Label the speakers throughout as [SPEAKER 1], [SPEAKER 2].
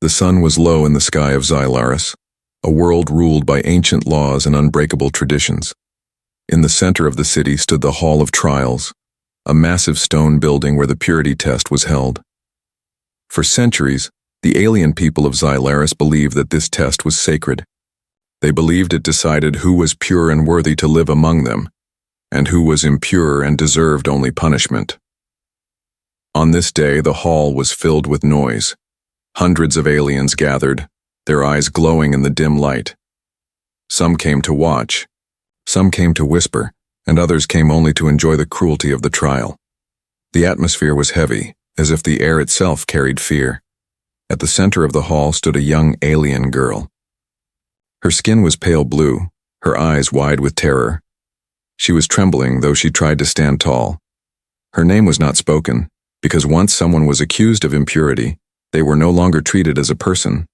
[SPEAKER 1] The sun was low in the sky of Xylaris, a world ruled by ancient laws and unbreakable traditions. In the center of the city stood the Hall of Trials, a massive stone building where the purity test was held. For centuries, the alien people of Xylaris believed that this test was sacred. They believed it decided who was pure and worthy to live among them, and who was impure and deserved only punishment. On this day, the hall was filled with noise. Hundreds of aliens gathered, their eyes glowing in the dim light. Some came to watch, some came to whisper, and others came only to enjoy the cruelty of the trial. The atmosphere was heavy, as if the air itself carried fear. At the center of the hall stood a young alien girl. Her skin was pale blue, her eyes wide with terror. She was trembling, though she tried to stand tall. Her name was not spoken, because once someone was accused of impurity, they were no longer treated as a person.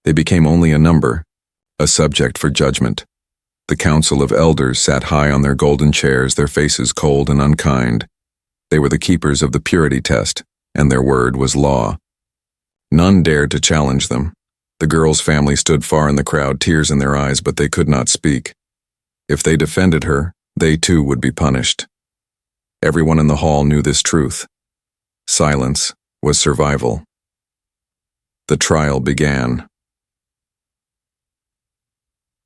[SPEAKER 1] They became only a number, a subject for judgment. The council of elders sat high on their golden chairs, their faces cold and unkind. They were the keepers of the purity test, and their word was law. None dared to challenge them. The girl's family stood far in the crowd, tears in their eyes, but they could not speak. If they defended her, they too would be punished. Everyone in the hall knew this truth. Silence was survival. The trial began.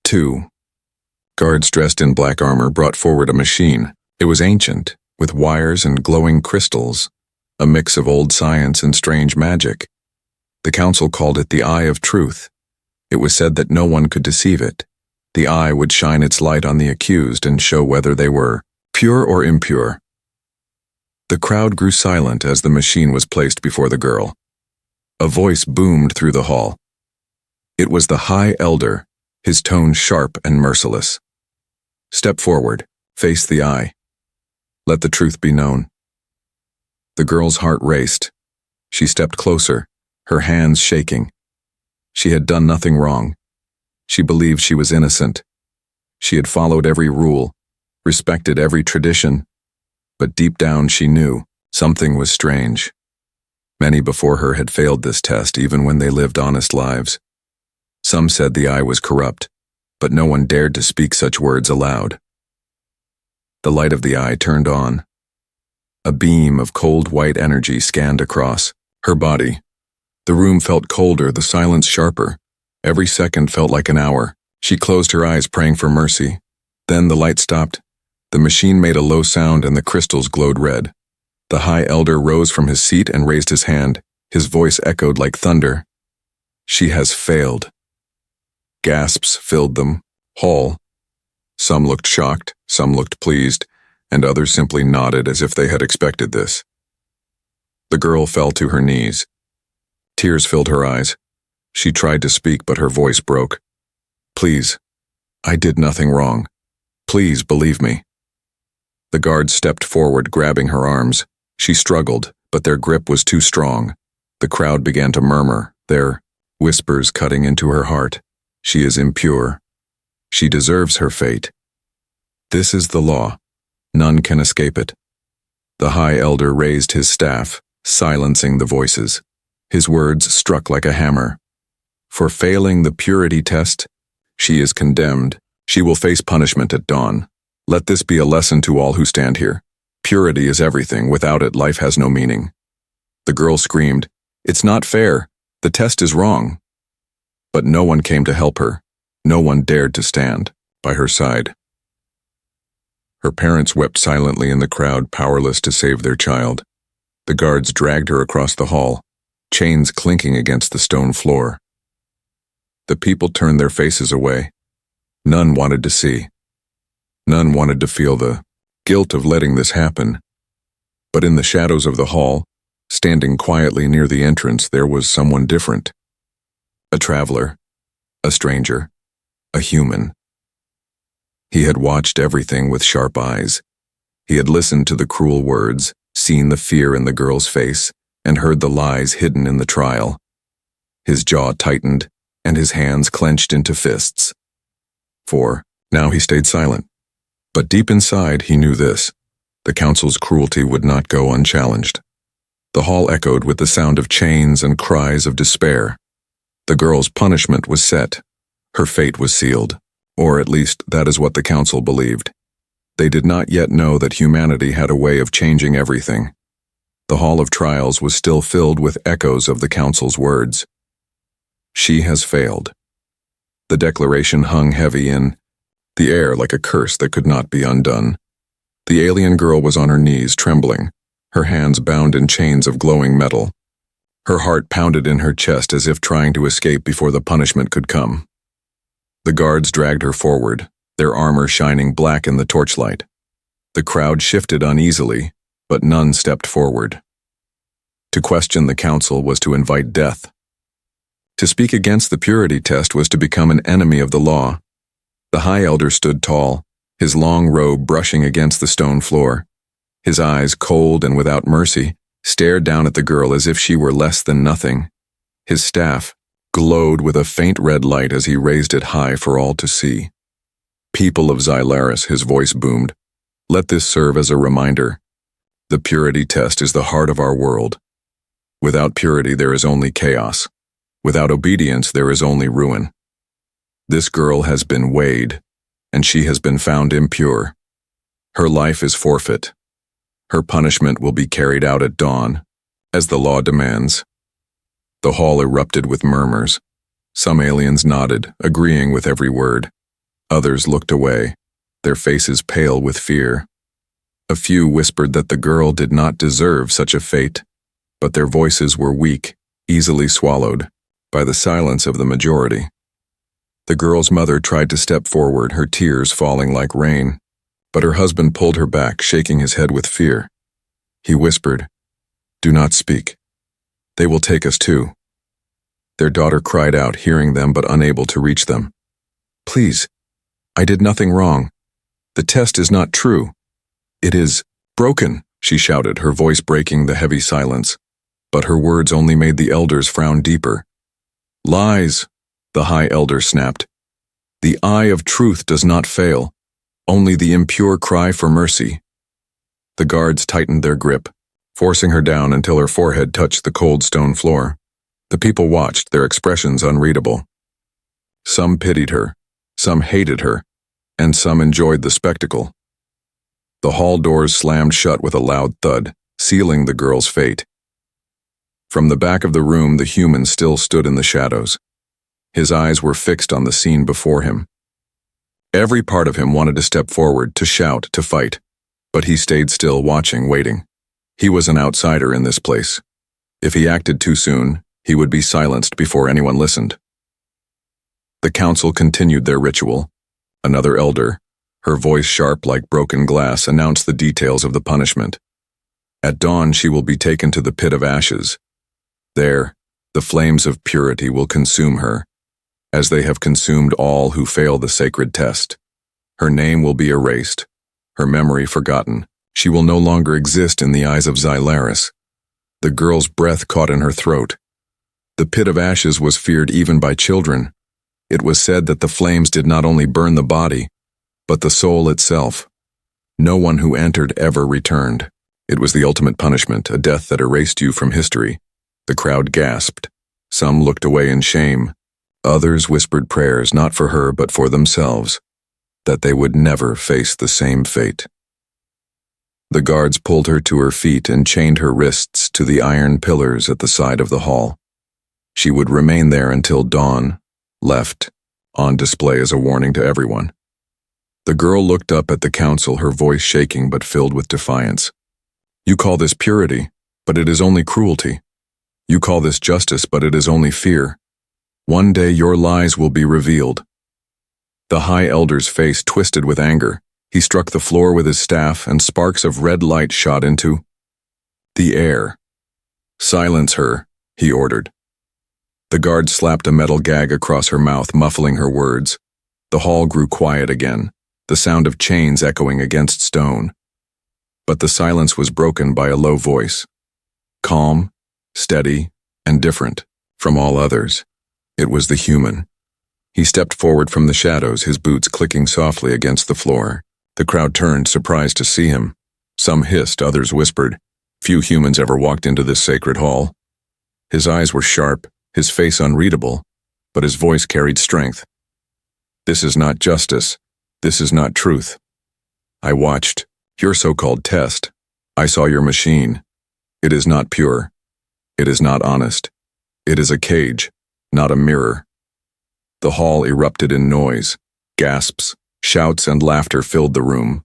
[SPEAKER 1] 2. Guards dressed in black armor brought forward a machine. It was ancient, with wires and glowing crystals, a mix of old science and strange magic. The council called it the Eye of Truth. It was said that no one could deceive it. The eye would shine its light on the accused and show whether they were pure or impure. The crowd grew silent as the machine was placed before the girl. A voice boomed through the hall. It was the High Elder, his tone sharp and merciless. Step forward, face the eye. Let the truth be known. The girl's heart raced. She stepped closer, her hands shaking. She had done nothing wrong. She believed she was innocent. She had followed every rule, respected every tradition, but deep down she knew something was strange. Many before her had failed this test even when they lived honest lives. Some said the eye was corrupt, but no one dared to speak such words aloud. The light of the eye turned on. A beam of cold white energy scanned across her body. The room felt colder, the silence sharper. Every second felt like an hour. She closed her eyes, praying for mercy. Then the light stopped. The machine made a low sound and the crystals glowed red. The High Elder rose from his seat and raised his hand. His voice echoed like thunder. She has failed. Gasps filled the hall. Some looked shocked, some looked pleased, and others simply nodded as if they had expected this. The girl fell to her knees. Tears filled her eyes. She tried to speak, but her voice broke. Please, I did nothing wrong. Please believe me. The guards stepped forward, grabbing her arms. She struggled, but their grip was too strong. The crowd began to murmur, their whispers cutting into her heart. She is impure. She deserves her fate. This is the law. None can escape it. The High Elder raised his staff, silencing the voices. His words struck like a hammer. For failing the purity test, she is condemned. She will face punishment at dawn. Let this be a lesson to all who stand here. Purity is everything. Without it, life has no meaning. The girl screamed, "It's not fair. The test is wrong." But no one came to help her. No one dared to stand by her side. Her parents wept silently in the crowd, powerless to save their child. The guards dragged her across the hall, chains clinking against the stone floor. The people turned their faces away. None wanted to see. None wanted to feel the guilt of letting this happen. But in the shadows of the hall, standing quietly near the entrance, there was someone different. A traveler, a stranger, a human. He had watched everything with sharp eyes. He had listened to the cruel words, seen the fear in the girl's face, and heard the lies hidden in the trial. His jaw tightened, and his hands clenched into fists. For now he stayed silent. But deep inside he knew this: the council's cruelty would not go unchallenged. The hall echoed with the sound of chains and cries of despair. The girl's punishment was set. Her fate was sealed, or at least that is what the council believed. They did not yet know that humanity had a way of changing everything. The hall of trials was still filled with echoes of the council's words. She has failed. The declaration hung heavy in the air like a curse that could not be undone. The alien girl was on her knees, trembling, her hands bound in chains of glowing metal. Her heart pounded in her chest as if trying to escape before the punishment could come. The guards dragged her forward, their armor shining black in the torchlight. The crowd shifted uneasily, but none stepped forward. To question the council was to invite death. To speak against the purity test was to become an enemy of the law. The High Elder stood tall, his long robe brushing against the stone floor. His eyes, cold and without mercy, stared down at the girl as if she were less than nothing. His staff glowed with a faint red light as he raised it high for all to see. People of Xylaris, his voice boomed. Let this serve as a reminder. The purity test is the heart of our world. Without purity there is only chaos. Without obedience there is only ruin. This girl has been weighed, and she has been found impure. Her life is forfeit. Her punishment will be carried out at dawn, as the law demands. The hall erupted with murmurs. Some aliens nodded, agreeing with every word. Others looked away, their faces pale with fear. A few whispered that the girl did not deserve such a fate, but their voices were weak, easily swallowed by the silence of the majority. The girl's mother tried to step forward, her tears falling like rain, but her husband pulled her back, shaking his head with fear. He whispered, "Do not speak. They will take us too." Their daughter cried out, hearing them but unable to reach them. "Please, I did nothing wrong. The test is not true. It is broken," she shouted, her voice breaking the heavy silence. But her words only made the elders frown deeper. "Lies," the High Elder snapped. "The eye of truth does not fail. Only the impure cry for mercy." The guards tightened their grip, forcing her down until her forehead touched the cold stone floor. The people watched, their expressions unreadable. Some pitied her, some hated her, and some enjoyed the spectacle. The hall doors slammed shut with a loud thud, sealing the girl's fate. From the back of the room, the human still stood in the shadows. His eyes were fixed on the scene before him. Every part of him wanted to step forward, to shout, to fight, but he stayed still, watching, waiting. He was an outsider in this place. If he acted too soon, he would be silenced before anyone listened. The council continued their ritual. Another elder, her voice sharp like broken glass, announced the details of the punishment. At dawn she will be taken to the pit of ashes. There, the flames of purity will consume her, as they have consumed all who fail the sacred test. Her name will be erased, her memory forgotten. She will no longer exist in the eyes of Xylaris. The girl's breath caught in her throat. The pit of ashes was feared even by children. It was said that the flames did not only burn the body, but the soul itself. No one who entered ever returned. It was the ultimate punishment, a death that erased you from history. The crowd gasped. Some looked away in shame. Others whispered prayers not for her but for themselves, that they would never face the same fate. The guards pulled her to her feet and chained her wrists to the iron pillars at the side of the hall. She would remain there until dawn, left, on display as a warning to everyone. The girl looked up at the council, her voice shaking but filled with defiance. "You call this purity, but it is only cruelty. You call this justice, but it is only fear. One day your lies will be revealed." The High Elder's face twisted with anger. He struck the floor with his staff, and sparks of red light shot into the air. "Silence her," he ordered. The guard slapped a metal gag across her mouth, muffling her words. The hall grew quiet again, the sound of chains echoing against stone. But the silence was broken by a low voice. Calm, steady, and different from all others. It was the human. He stepped forward from the shadows, his boots clicking softly against the floor. The crowd turned, surprised to see him. Some hissed, others whispered. Few humans ever walked into this sacred hall. His eyes were sharp, his face unreadable, but his voice carried strength. This is not justice. This is not truth. I watched your so-called test. I saw your machine. It is not pure. It is not honest. It is a cage, not a mirror. The hall erupted in noise. Gasps, shouts, and laughter filled the room.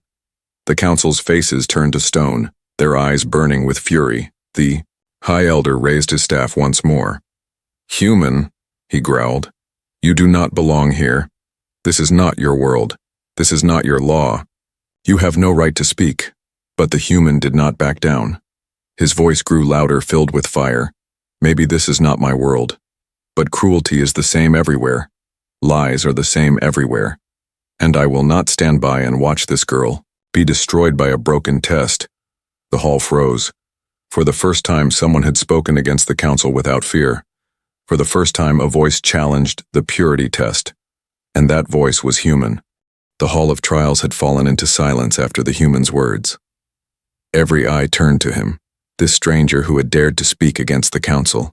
[SPEAKER 1] The council's faces turned to stone, their eyes burning with fury. The High Elder raised his staff once more. "Human," he growled, "you do not belong here. This is not your world. This is not your law. You have no right to speak." But the human did not back down. His voice grew louder, filled with fire. "Maybe this is not my world, but cruelty is the same everywhere. Lies are the same everywhere. And I will not stand by and watch this girl be destroyed by a broken test." The hall froze. For the first time, someone had spoken against the council without fear. For the first time, a voice challenged the purity test. And that voice was human. The hall of trials had fallen into silence after the human's words. Every eye turned to him, this stranger who had dared to speak against the council.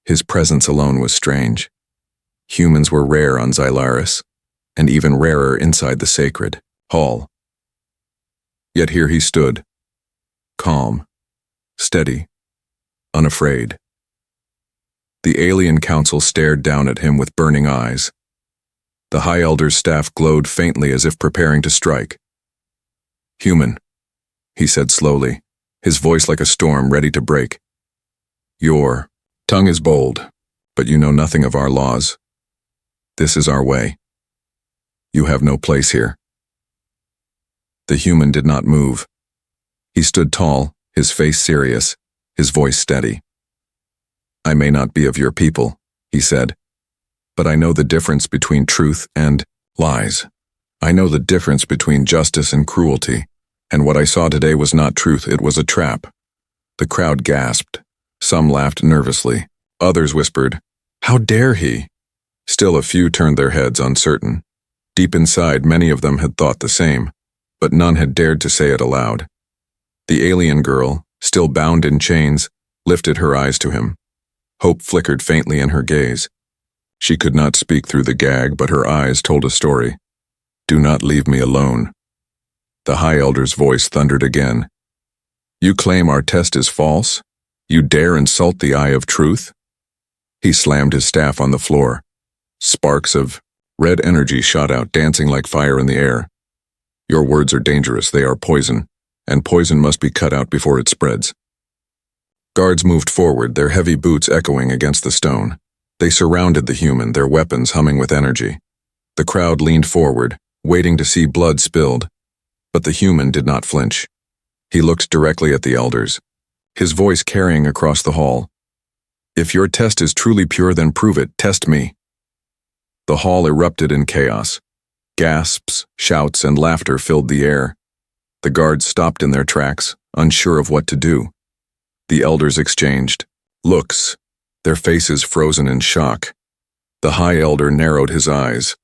[SPEAKER 1] His presence alone was strange. Humans were rare on Xylaris, and even rarer inside the sacred hall. Yet here he stood, calm, steady, unafraid. The alien council stared down at him with burning eyes. The High Elder's staff glowed faintly as if preparing to strike. "Human," he said slowly, his voice like a storm ready to break. "Your tongue is bold, but you know nothing of our laws. This is our way. You have no place here." The human did not move. He stood tall, his face serious, his voice steady. "I may not be of your people," he said, "but I know the difference between truth and lies. I know the difference between justice and cruelty, and what I saw today was not truth, it was a trap." The crowd gasped. Some laughed nervously. Others whispered, "How dare he?" Still a few turned their heads uncertain. Deep inside, many of them had thought the same, but none had dared to say it aloud. The alien girl, still bound in chains, lifted her eyes to him. Hope flickered faintly in her gaze. She could not speak through the gag, but her eyes told a story. "Do not leave me alone." The High Elder's voice thundered again. "You claim our test is false? You dare insult the eye of truth?" He slammed his staff on the floor. Sparks of red energy shot out, dancing like fire in the air. "Your words are dangerous, they are poison, and poison must be cut out before it spreads." Guards moved forward, their heavy boots echoing against the stone. They surrounded the human, their weapons humming with energy. The crowd leaned forward, waiting to see blood spilled. But the human did not flinch. He looked directly at the elders, his voice carrying across the hall. "If your test is truly pure, then prove it. Test me." The hall erupted in chaos. Gasps, shouts, and laughter filled the air. The guards stopped in their tracks, unsure of what to do. The elders exchanged looks, their faces frozen in shock. The High Elder narrowed his eyes.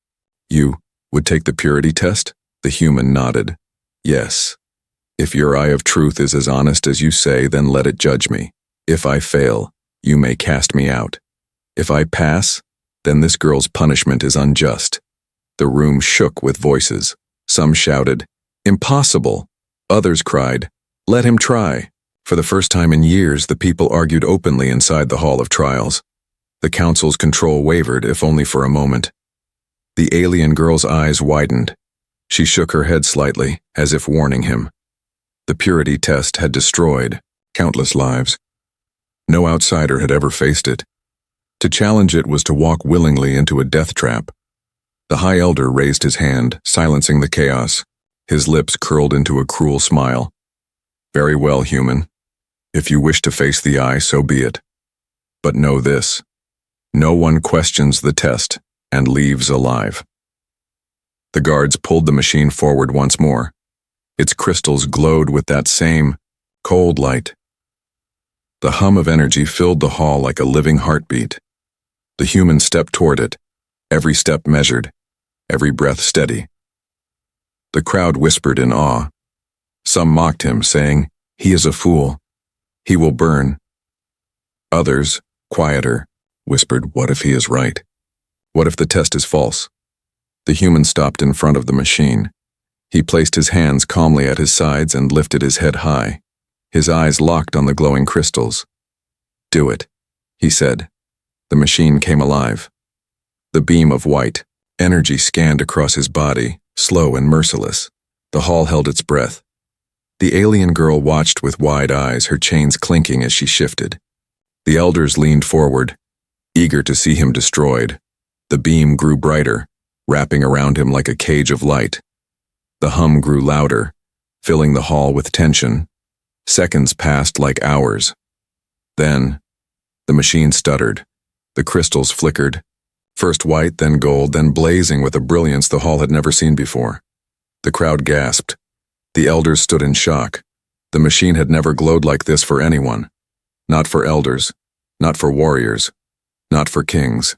[SPEAKER 1] "You would take the purity test?" The human nodded. "Yes. If your eye of truth is as honest as you say, then let it judge me. If I fail, you may cast me out. If I pass, then this girl's punishment is unjust." The room shook with voices. Some shouted, "Impossible!" Others cried, "Let him try." For the first time in years, the people argued openly inside the Hall of Trials. The council's control wavered, if only for a moment. The alien girl's eyes widened. She shook her head slightly, as if warning him. The purity test had destroyed countless lives. No outsider had ever faced it. To challenge it was to walk willingly into a death trap. The High Elder raised his hand, silencing the chaos. His lips curled into a cruel smile. "Very well, human. If you wish to face the eye, so be it. But know this: no one questions the test and leaves alive." The guards pulled the machine forward once more. Its crystals glowed with that same cold light. The hum of energy filled the hall like a living heartbeat. The human stepped toward it, every step measured, every breath steady. The crowd whispered in awe. Some mocked him, saying, "He is a fool. He will burn." Others, quieter, whispered, "What if he is right? What if the test is false? The human stopped in front of the machine. He placed his hands calmly at his sides and lifted his head high. His eyes locked on the glowing crystals. "Do it," he said. The machine came alive. The beam of white energy scanned across his body, slow and merciless. The hall held its breath. The alien girl watched with wide eyes, her chains clinking as she shifted. The elders leaned forward, eager to see him destroyed. The beam grew brighter, wrapping around him like a cage of light. The hum grew louder, filling the hall with tension. Seconds passed like hours. Then, the machine stuttered. The crystals flickered, first white, then gold, then blazing with a brilliance the hall had never seen before. The crowd gasped. The elders stood in shock. The machine had never glowed like this for anyone. Not for elders, not for warriors, not for kings.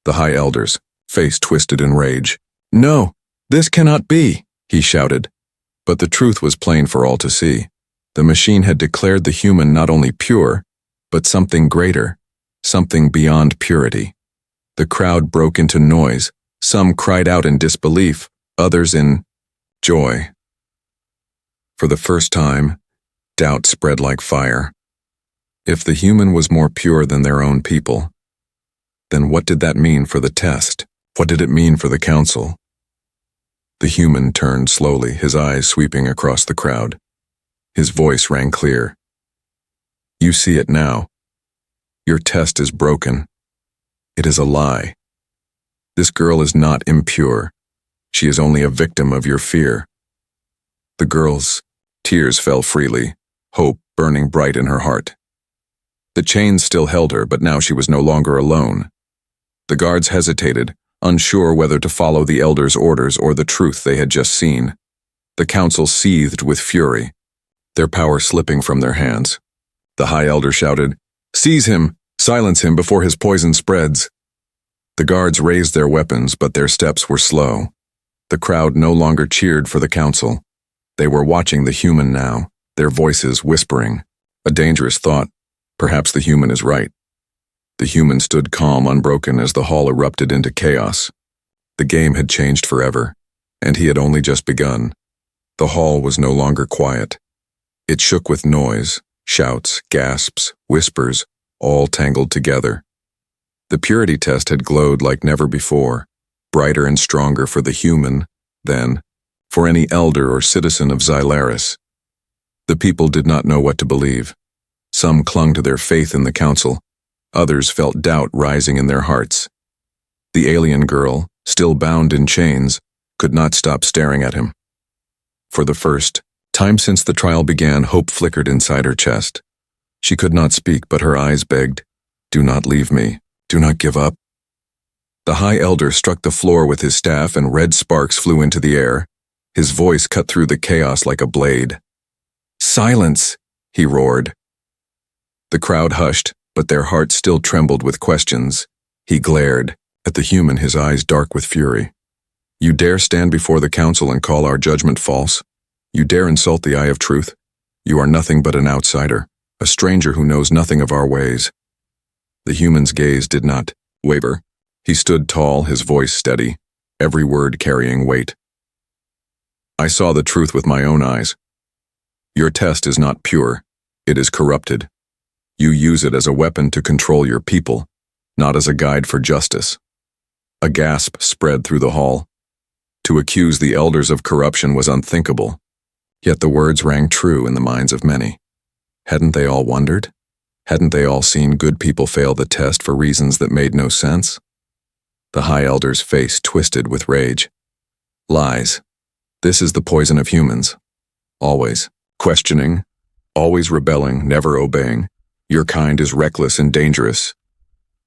[SPEAKER 1] The high elders, face twisted in rage. "No, this cannot be," he shouted. But the truth was plain for all to see. The machine had declared the human not only pure, but something greater, something beyond purity. The crowd broke into noise. Some cried out in disbelief, others in joy. For the first time, doubt spread like fire. If the human was more pure than their own people, then what did that mean for the test? What did it mean for the council? The human turned slowly, his eyes sweeping across the crowd. His voice rang clear. "You see it now. Your test is broken. It is a lie. This girl is not impure. She is only a victim of your fear." The girl's tears fell freely, hope burning bright in her heart. The chains still held her, but now she was no longer alone. The guards hesitated, unsure whether to follow the elders' orders or the truth they had just seen. The council seethed with fury, their power slipping from their hands. The high elder shouted, "Seize him! Silence him before his poison spreads!" The guards raised their weapons, but their steps were slow. The crowd no longer cheered for the council. They were watching the human now, their voices whispering. A dangerous thought. Perhaps the human is right. The human stood calm, unbroken, as the hall erupted into chaos. The game had changed forever, and he had only just begun. The hall was no longer quiet. It shook with noise, shouts, gasps, whispers, all tangled together. The purity test had glowed like never before, brighter and stronger for the human than for any elder or citizen of Xylaris. The people did not know what to believe. Some clung to their faith in the council. Others felt doubt rising in their hearts. The alien girl, still bound in chains, could not stop staring at him. For the first time since the trial began, hope flickered inside her chest. She could not speak, but her eyes begged, "Do not leave me. Do not give up." The high elder struck the floor with his staff and red sparks flew into the air. His voice cut through the chaos like a blade. "Silence!" he roared. The crowd hushed, but their hearts still trembled with questions. He glared at the human, his eyes dark with fury. "You dare stand before the council and call our judgment false? You dare insult the eye of truth? You are nothing but an outsider, a stranger who knows nothing of our ways." The human's gaze did not waver. He stood tall, his voice steady, every word carrying weight. "I saw the truth with my own eyes. Your test is not pure. It is corrupted. You use it as a weapon to control your people, not as a guide for justice." A gasp spread through the hall. To accuse the elders of corruption was unthinkable, yet the words rang true in the minds of many. Hadn't they all wondered? Hadn't they all seen good people fail the test for reasons that made no sense? The high elder's face twisted with rage. "Lies. This is the poison of humans. Always questioning, always rebelling, never obeying. Your kind is reckless and dangerous."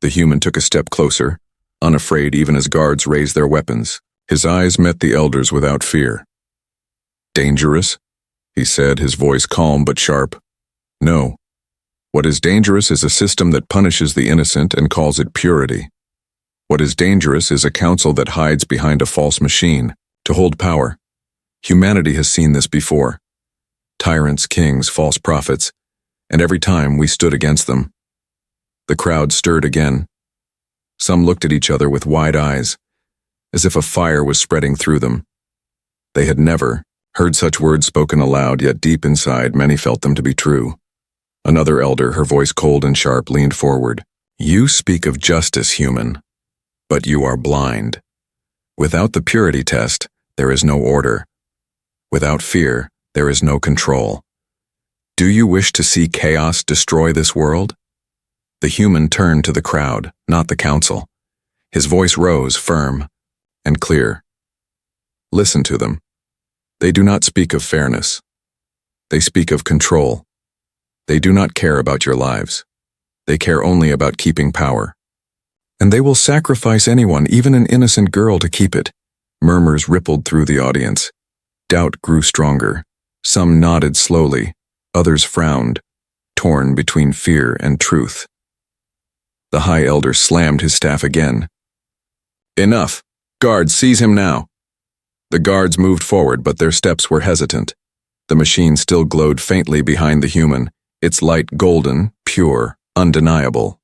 [SPEAKER 1] The human took a step closer, unafraid even as guards raised their weapons. His eyes met the elders without fear. "Dangerous?" he said, his voice calm but sharp. "No. What is dangerous is a system that punishes the innocent and calls it purity. What is dangerous is a council that hides behind a false machine to hold power. Humanity has seen this before. Tyrants, kings, false prophets, and every time we stood against them." The crowd stirred again. Some looked at each other with wide eyes, as if a fire was spreading through them. They had never heard such words spoken aloud, yet deep inside many felt them to be true. Another elder, her voice cold and sharp, leaned forward. "You speak of justice, human, but you are blind. Without the purity test, there is no order. Without fear, there is no control. Do you wish to see chaos destroy this world?" The human turned to the crowd, not the council. His voice rose, firm and clear. "Listen to them. They do not speak of fairness. They speak of control. They do not care about your lives. They care only about keeping power. And they will sacrifice anyone, even an innocent girl, to keep it." Murmurs rippled through the audience. Doubt grew stronger. Some nodded slowly. Others frowned, torn between fear and truth. The High Elder slammed his staff again. "Enough! Guards, seize him now!" The guards moved forward, but their steps were hesitant. The machine still glowed faintly behind the human, its light golden, pure, undeniable.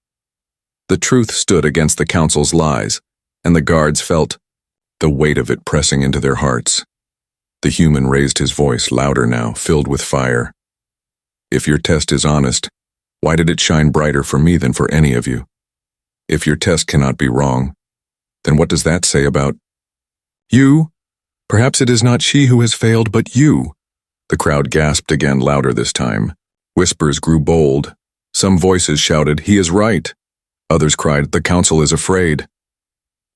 [SPEAKER 1] The truth stood against the council's lies, and the guards felt the weight of it pressing into their hearts. The human raised his voice, louder now, filled with fire. "If your test is honest, why did it shine brighter for me than for any of you? If your test cannot be wrong, then what does that say about you? Perhaps it is not she who has failed, but you." The crowd gasped again, louder this time. Whispers grew bold. Some voices shouted, "He is right." Others cried, "The council is afraid."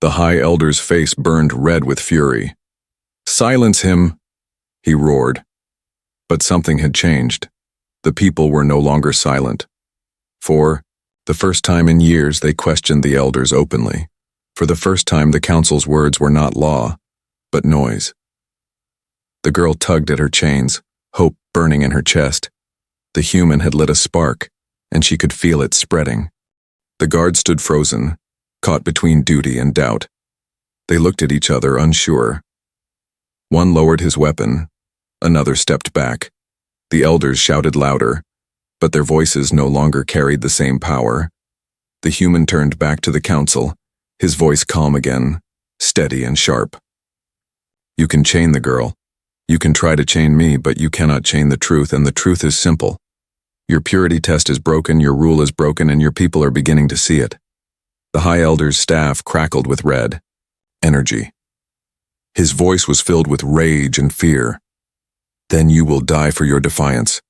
[SPEAKER 1] The High Elder's face burned red with fury. "Silence him," he roared. But something had changed. The people were no longer silent. For the first time in years, they questioned the elders openly. For the first time, the council's words were not law, but noise. The girl tugged at her chains, hope burning in her chest. The human had lit a spark, and she could feel it spreading. The guards stood frozen, caught between duty and doubt. They looked at each other, unsure. One lowered his weapon, another stepped back. The elders shouted louder, but their voices no longer carried the same power. The human turned back to the council, his voice calm again, steady and sharp. "You can chain the girl. You can try to chain me, but you cannot chain the truth, and the truth is simple. Your purity test is broken, your rule is broken, and your people are beginning to see it." The High Elder's staff crackled with red energy. His voice was filled with rage and fear. "Then you will die for your defiance.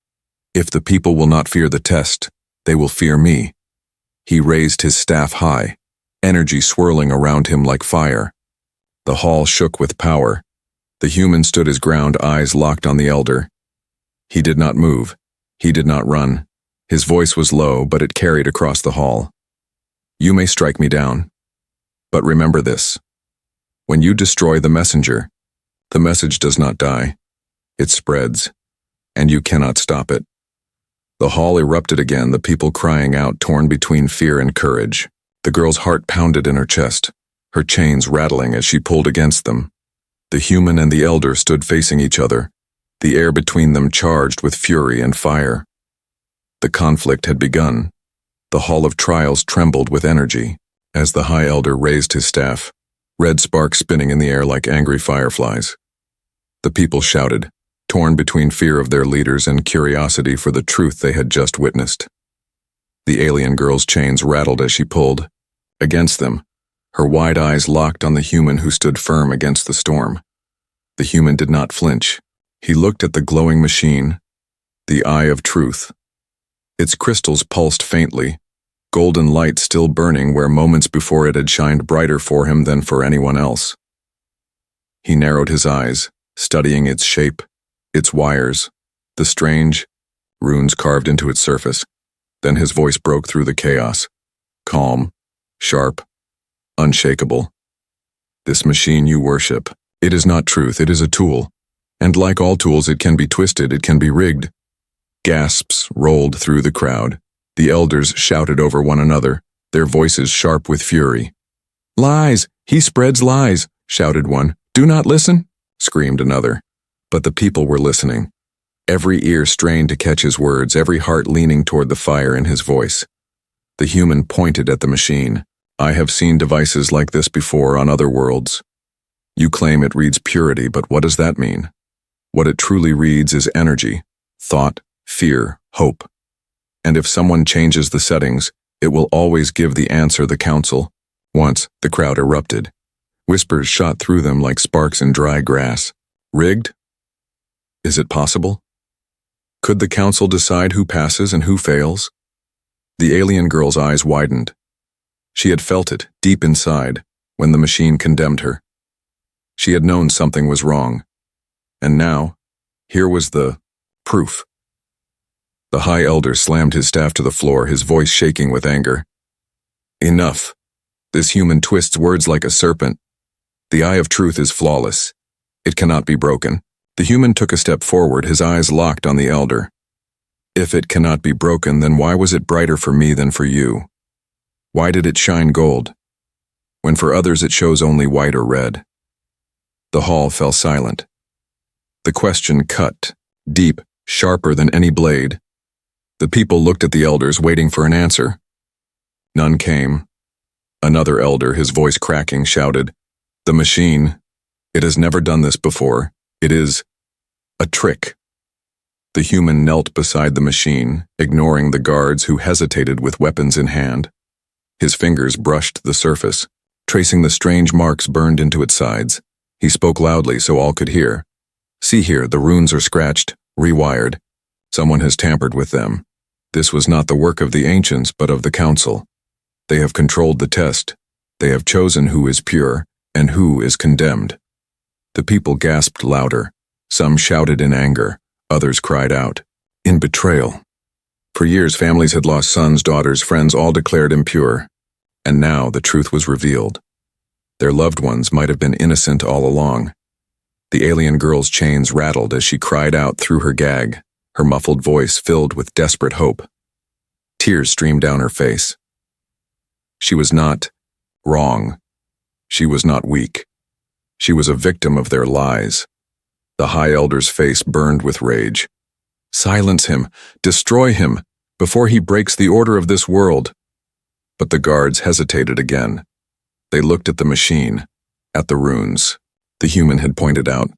[SPEAKER 1] If the people will not fear the test, they will fear me." He raised his staff high, energy swirling around him like fire. The hall shook with power. The human stood his ground, eyes locked on the elder. He did not move. He did not run. His voice was low, but it carried across the hall. "You may strike me down, but remember this. When you destroy the messenger, the message does not die. It spreads, and you cannot stop it." The hall erupted again, the people crying out, torn between fear and courage. The girl's heart pounded in her chest, her chains rattling as she pulled against them. The human and the elder stood facing each other, the air between them charged with fury and fire. The conflict had begun. The Hall of Trials trembled with energy as the High Elder raised his staff, red sparks spinning in the air like angry fireflies. The people shouted, torn between fear of their leaders and curiosity for the truth they had just witnessed. The alien girl's chains rattled as she pulled. Against them, her wide eyes locked on the human who stood firm against the storm. The human did not flinch. He looked at the glowing machine, the eye of truth. Its crystals pulsed faintly, golden light still burning where moments before it had shined brighter for him than for anyone else. He narrowed his eyes, studying its shape, its wires, the strange runes carved into its surface. Then his voice broke through the chaos, calm, sharp, unshakable. "This machine you worship, it is not truth, it is a tool. And like all tools, it can be twisted, it can be rigged." Gasps rolled through the crowd. The elders shouted over one another, their voices sharp with fury. "Lies! He spreads lies!" shouted one. "Do not listen!" screamed another. But the people were listening, every ear strained to catch his words, every heart leaning toward the fire in his voice. The human pointed at the machine. I have seen devices like this before on other worlds. You claim it reads purity, but what does that mean? What it truly reads is energy, thought, fear, hope. And if someone changes the settings, it will always give the answer the council. Once, the crowd erupted. Whispers shot through them like sparks in dry grass. Rigged? Is it possible? Could the council decide who passes and who fails? The alien girl's eyes widened. She had felt it, deep inside, when the machine condemned her. She had known something was wrong. And now, here was the proof. The High Elder slammed his staff to the floor, his voice shaking with anger. Enough. This human twists words like a serpent. The eye of truth is flawless. It cannot be broken. The human took a step forward, his eyes locked on the Elder. If it cannot be broken, then why was it brighter for me than for you? Why did it shine gold, when for others it shows only white or red? The hall fell silent. The question cut, deep, sharper than any blade. The people looked at the elders, waiting for an answer. None came. Another elder, his voice cracking, shouted, "The machine. It has never done this before. It is a trick." The human knelt beside the machine, ignoring the guards who hesitated with weapons in hand. His fingers brushed the surface, tracing the strange marks burned into its sides. He spoke loudly so all could hear. "See here, the runes are scratched, rewired. Someone has tampered with them. This was not the work of the ancients, but of the council. They have controlled the test. They have chosen who is pure and who is condemned." The people gasped louder. Some shouted in anger. Others cried out, in betrayal. For years, families had lost sons, daughters, friends, all declared impure. And now the truth was revealed. Their loved ones might have been innocent all along. The alien girl's chains rattled as she cried out through her gag, her muffled voice filled with desperate hope. Tears streamed down her face. She was not wrong. She was not weak. She was a victim of their lies. The High Elder's face burned with rage. "Silence him, destroy him, before he breaks the order of this world." But the guards hesitated again. They looked at the machine, at the runes the human had pointed out.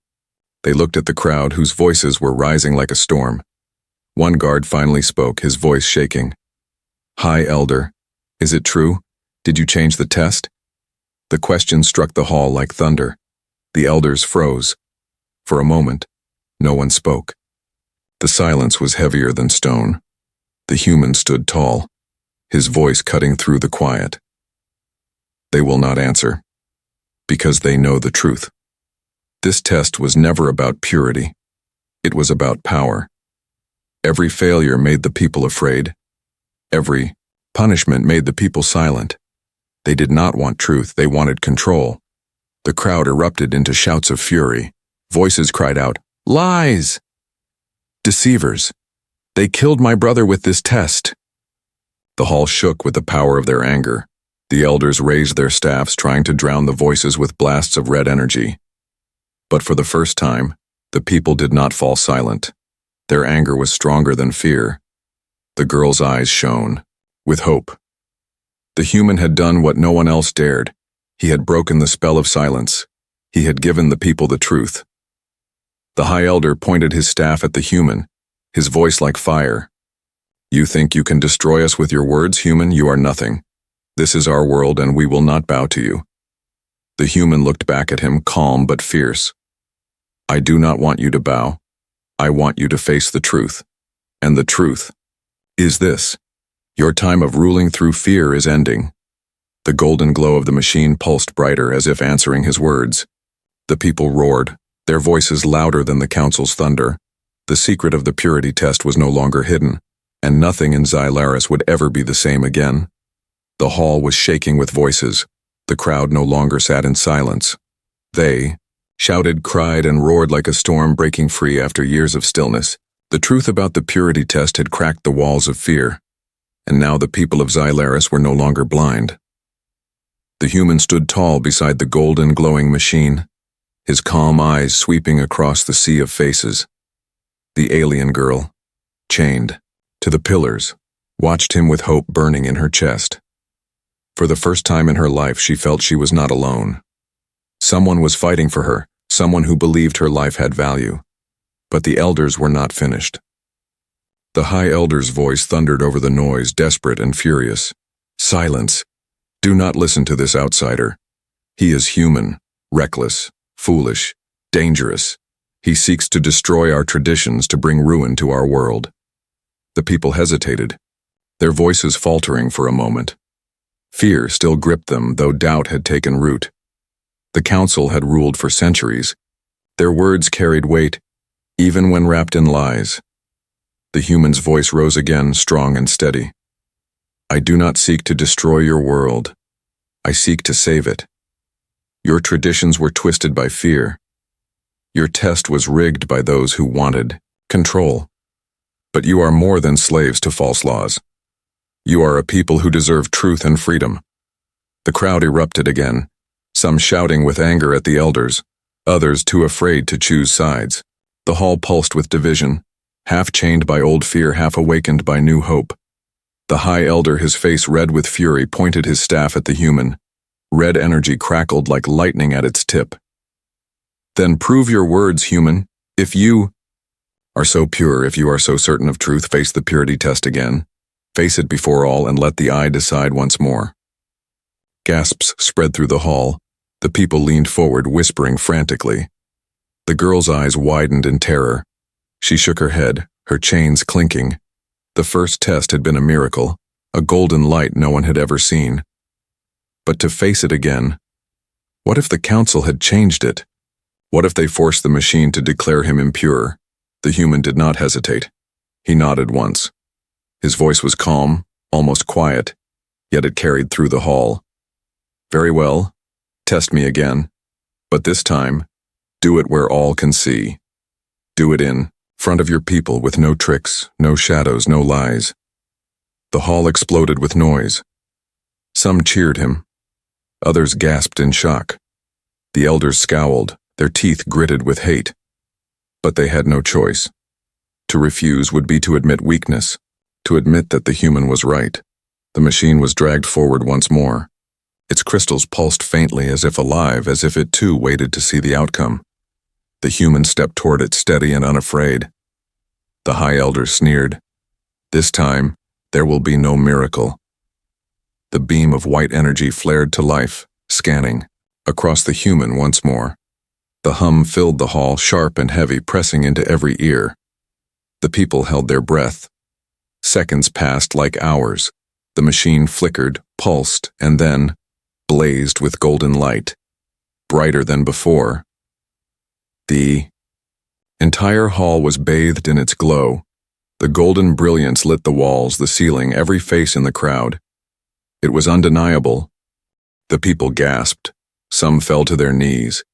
[SPEAKER 1] They looked at the crowd whose voices were rising like a storm. One guard finally spoke, his voice shaking. "High Elder, is it true? Did you change the test?" The question struck the hall like thunder. The elders froze. For a moment, no one spoke. The silence was heavier than stone. The human stood tall, his voice cutting through the quiet. They will not answer, because they know the truth. This test was never about purity. It was about power. Every failure made the people afraid. Every punishment made the people silent. They did not want truth, they wanted control. The crowd erupted into shouts of fury. Voices cried out, "Lies! Deceivers! They killed my brother with this test!" The hall shook with the power of their anger. The elders raised their staffs, trying to drown the voices with blasts of red energy. But for the first time, the people did not fall silent. Their anger was stronger than fear. The girl's eyes shone, with hope. The human had done what no one else dared. He had broken the spell of silence. He had given the people the truth. The High Elder pointed his staff at the human, his voice like fire. "You think you can destroy us with your words, human? You are nothing. This is our world, and we will not bow to you." The human looked back at him, calm but fierce. "I do not want you to bow. I want you to face the truth. And the truth is this. Your time of ruling through fear is ending." The golden glow of the machine pulsed brighter, as if answering his words. The people roared, their voices louder than the council's thunder. The secret of the purity test was no longer hidden, and nothing in Xylaris would ever be the same again. The hall was shaking with voices. The crowd no longer sat in silence. They shouted, cried, and roared like a storm breaking free after years of stillness. The truth about the purity test had cracked the walls of fear, and now the people of Xylaris were no longer blind. The human stood tall beside the golden glowing machine, his calm eyes sweeping across the sea of faces. The alien girl, chained to the pillars, watched him with hope burning in her chest. For the first time in her life, she felt she was not alone. Someone was fighting for her, someone who believed her life had value. But the elders were not finished. The High Elder's voice thundered over the noise, desperate and furious. Silence! Do not listen to this outsider. He is human, reckless, foolish, dangerous. He seeks to destroy our traditions, to bring ruin to our world. The people hesitated, their voices faltering for a moment. Fear still gripped them, though doubt had taken root. The council had ruled for centuries. Their words carried weight, even when wrapped in lies. The human's voice rose again, strong and steady. I do not seek to destroy your world. I seek to save it. Your traditions were twisted by fear. Your test was rigged by those who wanted control. But you are more than slaves to false laws. You are a people who deserve truth and freedom. The crowd erupted again, some shouting with anger at the elders, others too afraid to choose sides. The hall pulsed with division, half chained by old fear, half awakened by new hope. The High Elder, his face red with fury, pointed his staff at the human. Red energy crackled like lightning at its tip. Then prove your words, human. If you are so pure, if you are so certain of truth, face the purity test again. Face it before all and let the eye decide once more. Gasps spread through the hall. The people leaned forward, whispering frantically. The girl's eyes widened in terror. She shook her head, her chains clinking. The first test had been a miracle, a golden light no one had ever seen. But to face it again, what if the council had changed it? What if they forced the machine to declare him impure? The human did not hesitate. He nodded once. His voice was calm, almost quiet, yet it carried through the hall. Very well, test me again. But this time, do it where all can see. Do it in front of your people with no tricks, no shadows, no lies. The hall exploded with noise. Some cheered him. Others gasped in shock. The elders scowled, their teeth gritted with hate. But they had no choice. To refuse would be to admit weakness, to admit that the human was right. The machine was dragged forward once more. Its crystals pulsed faintly, as if alive, as if it too waited to see the outcome. The human stepped toward it, steady and unafraid. The High Elder sneered. This time, there will be no miracle. The beam of white energy flared to life, scanning across the human once more. The hum filled the hall, sharp and heavy, pressing into every ear. The people held their breath. Seconds passed like hours. The machine flickered, pulsed, and then blazed with golden light, brighter than before. The entire hall was bathed in its glow. The golden brilliance lit the walls, the ceiling, every face in the crowd. It was undeniable. The people gasped. Some fell to their knees.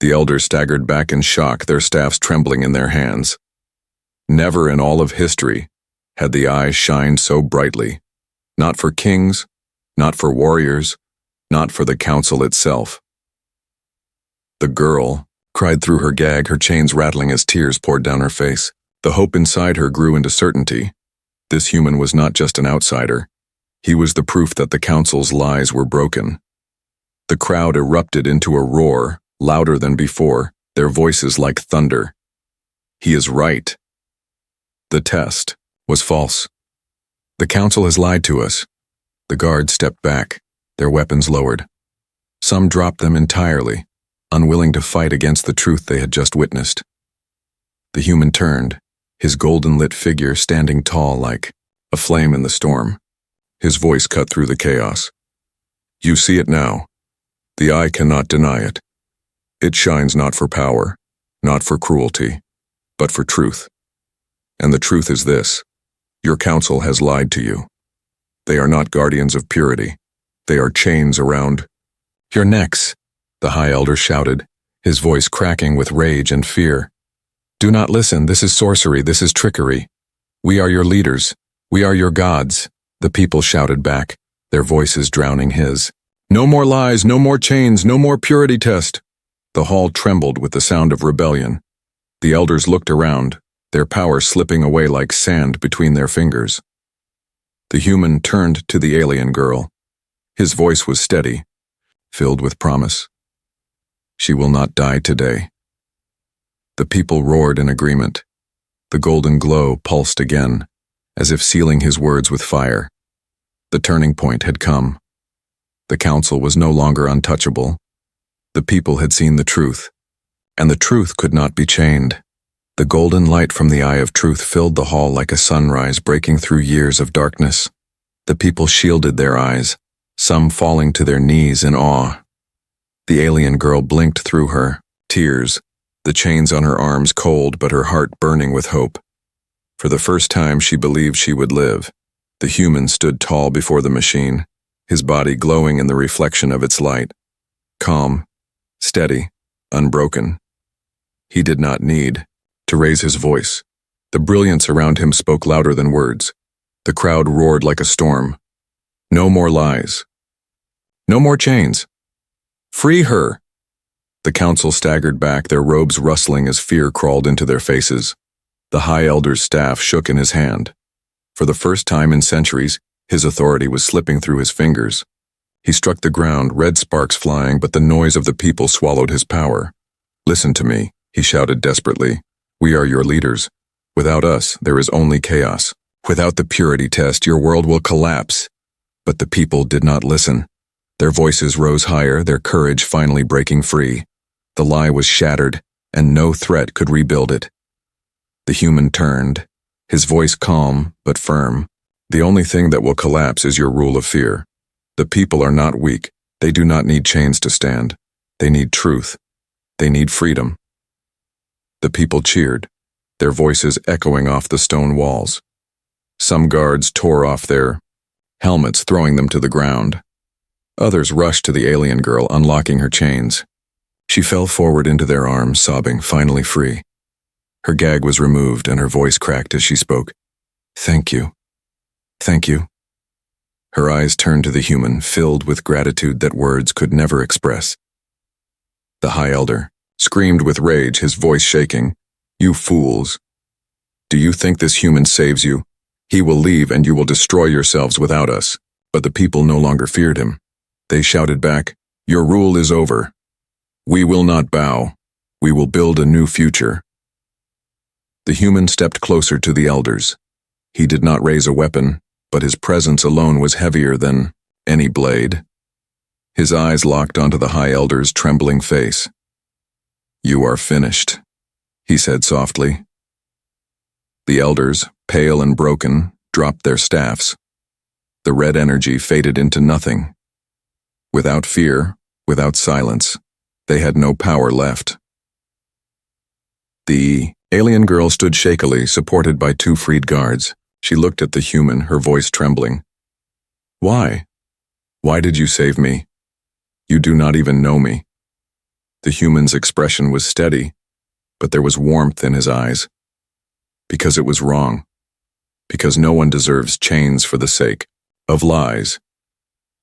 [SPEAKER 1] The elders staggered back in shock, their staffs trembling in their hands. Never in all of history had the eye shined so brightly. Not for kings, not for warriors, not for the council itself. The girl cried through her gag, her chains rattling as tears poured down her face. The hope inside her grew into certainty. This human was not just an outsider. He was the proof that the council's lies were broken. The crowd erupted into a roar, louder than before, their voices like thunder. He is right. The test was false. The council has lied to us. The guards stepped back, their weapons lowered. Some dropped them entirely, unwilling to fight against the truth they had just witnessed. The human turned, his golden-lit figure standing tall like a flame in the storm. His voice cut through the chaos. You see it now. The eye cannot deny it. It shines not for power, not for cruelty, but for truth. And the truth is this: your council has lied to you. They are not guardians of purity. They are chains around your necks, the High Elder shouted, his voice cracking with rage and fear. Do not listen, this is sorcery, this is trickery. We are your leaders, we are your gods, the people shouted back, their voices drowning his. No more lies, no more chains, no more purity test. The hall trembled with the sound of rebellion. The elders looked around, their power slipping away like sand between their fingers. The human turned to the alien girl. His voice was steady, filled with promise. She will not die today. The people roared in agreement. The golden glow pulsed again, as if sealing his words with fire. The turning point had come. The council was no longer untouchable. The people had seen the truth, and the truth could not be chained. The golden light from the eye of truth filled the hall like a sunrise breaking through years of darkness. The people shielded their eyes, some falling to their knees in awe. The alien girl blinked through her, tears, the chains on her arms cold but her heart burning with hope. For the first time she believed she would live. The human stood tall before the machine, his body glowing in the reflection of its light. Calm, steady, unbroken. He did not need to raise his voice. The brilliance around him spoke louder than words. The crowd roared like a storm. No more lies. No more chains. Free her! The council staggered back, their robes rustling as fear crawled into their faces. The High Elder's staff shook in his hand. For the first time in centuries, his authority was slipping through his fingers. He struck the ground, red sparks flying, but the noise of the people swallowed his power. Listen to me, he shouted desperately. We are your leaders. Without us, there is only chaos. Without the purity test, your world will collapse. But the people did not listen. Their voices rose higher, their courage finally breaking free. The lie was shattered, and no threat could rebuild it. The human turned, his voice calm but firm. The only thing that will collapse is your rule of fear. The people are not weak. They do not need chains to stand. They need truth. They need freedom. The people cheered, their voices echoing off the stone walls. Some guards tore off their helmets, throwing them to the ground. Others rushed to the alien girl, unlocking her chains. She fell forward into their arms, sobbing, finally free. Her gag was removed, and her voice cracked as she spoke. Thank you. Thank you. Her eyes turned to the human, filled with gratitude that words could never express. The High Elder screamed with rage, his voice shaking. You fools! Do you think this human saves you? He will leave and you will destroy yourselves without us. But the people no longer feared him. They shouted back, Your rule is over. We will not bow. We will build a new future. The human stepped closer to the elders. He did not raise a weapon, but his presence alone was heavier than any blade. His eyes locked onto the High Elder's trembling face. You are finished, he said softly. The elders, pale and broken, dropped their staffs. The red energy faded into nothing. Without fear, without silence, they had no power left. The alien girl stood shakily, supported by two freed guards. She looked at the human, her voice trembling. Why? Why did you save me? You do not even know me. The human's expression was steady, but there was warmth in his eyes. Because it was wrong. Because no one deserves chains for the sake of lies.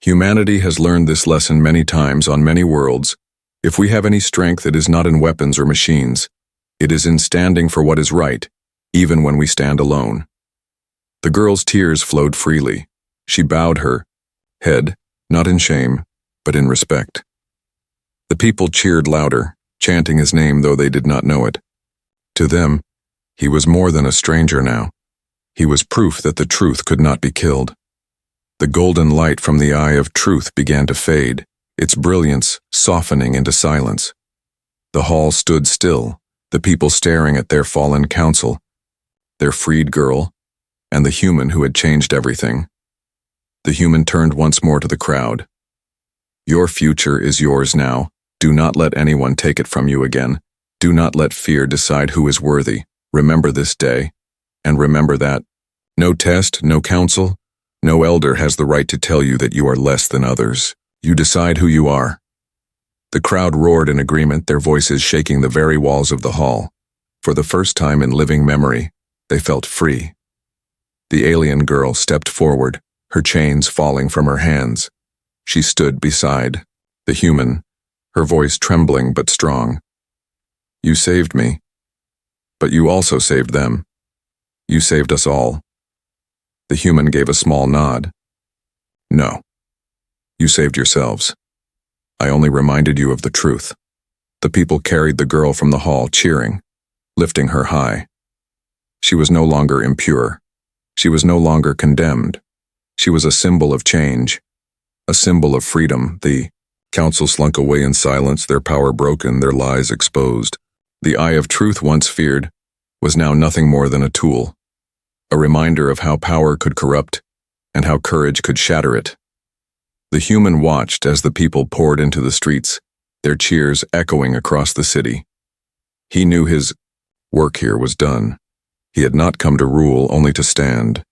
[SPEAKER 1] Humanity has learned this lesson many times on many worlds. If we have any strength, it is not in weapons or machines. It is in standing for what is right, even when we stand alone. The girl's tears flowed freely. She bowed her head, not in shame, but in respect. The people cheered louder, chanting his name though they did not know it. To them, he was more than a stranger now. He was proof that the truth could not be killed. The golden light from the eye of truth began to fade, its brilliance softening into silence. The hall stood still, the people staring at their fallen council, their freed girl, and the human who had changed everything. The human turned once more to the crowd. Your future is yours now. Do not let anyone take it from you again. Do not let fear decide who is worthy. Remember this day, and remember that no test, no council, no elder has the right to tell you that you are less than others. You decide who you are. The crowd roared in agreement, their voices shaking the very walls of the hall. For the first time in living memory, they felt free. The alien girl stepped forward, her chains falling from her hands. She stood beside the human, her voice trembling but strong. You saved me, but you also saved them. You saved us all. The human gave a small nod. No. You saved yourselves. I only reminded you of the truth. The people carried the girl from the hall, cheering, lifting her high. She was no longer impure. She was no longer condemned. She was a symbol of change, a symbol of freedom. The council slunk away in silence, their power broken, their lies exposed. The eye of truth, once feared, was now nothing more than a tool, a reminder of how power could corrupt and how courage could shatter it. The human watched as the people poured into the streets, their cheers echoing across the city. He knew his work here was done. He had not come to rule, only to stand.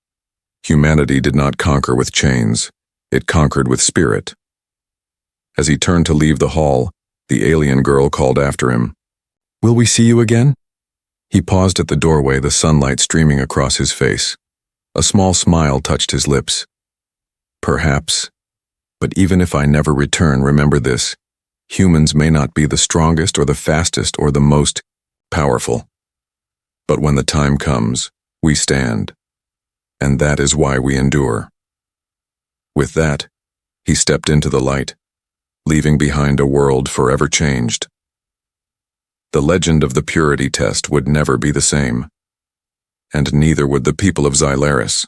[SPEAKER 1] Humanity did not conquer with chains. It conquered with spirit. As he turned to leave the hall, the alien girl called after him, "Will we see you again?" He paused at the doorway, the sunlight streaming across his face. A small smile touched his lips. "Perhaps. But even if I never return, remember this. Humans may not be the strongest or the fastest or the most powerful. But when the time comes, we stand. And that is why we endure." With that, he stepped into the light, leaving behind a world forever changed. The legend of the purity test would never be the same. And neither would the people of Xylaris.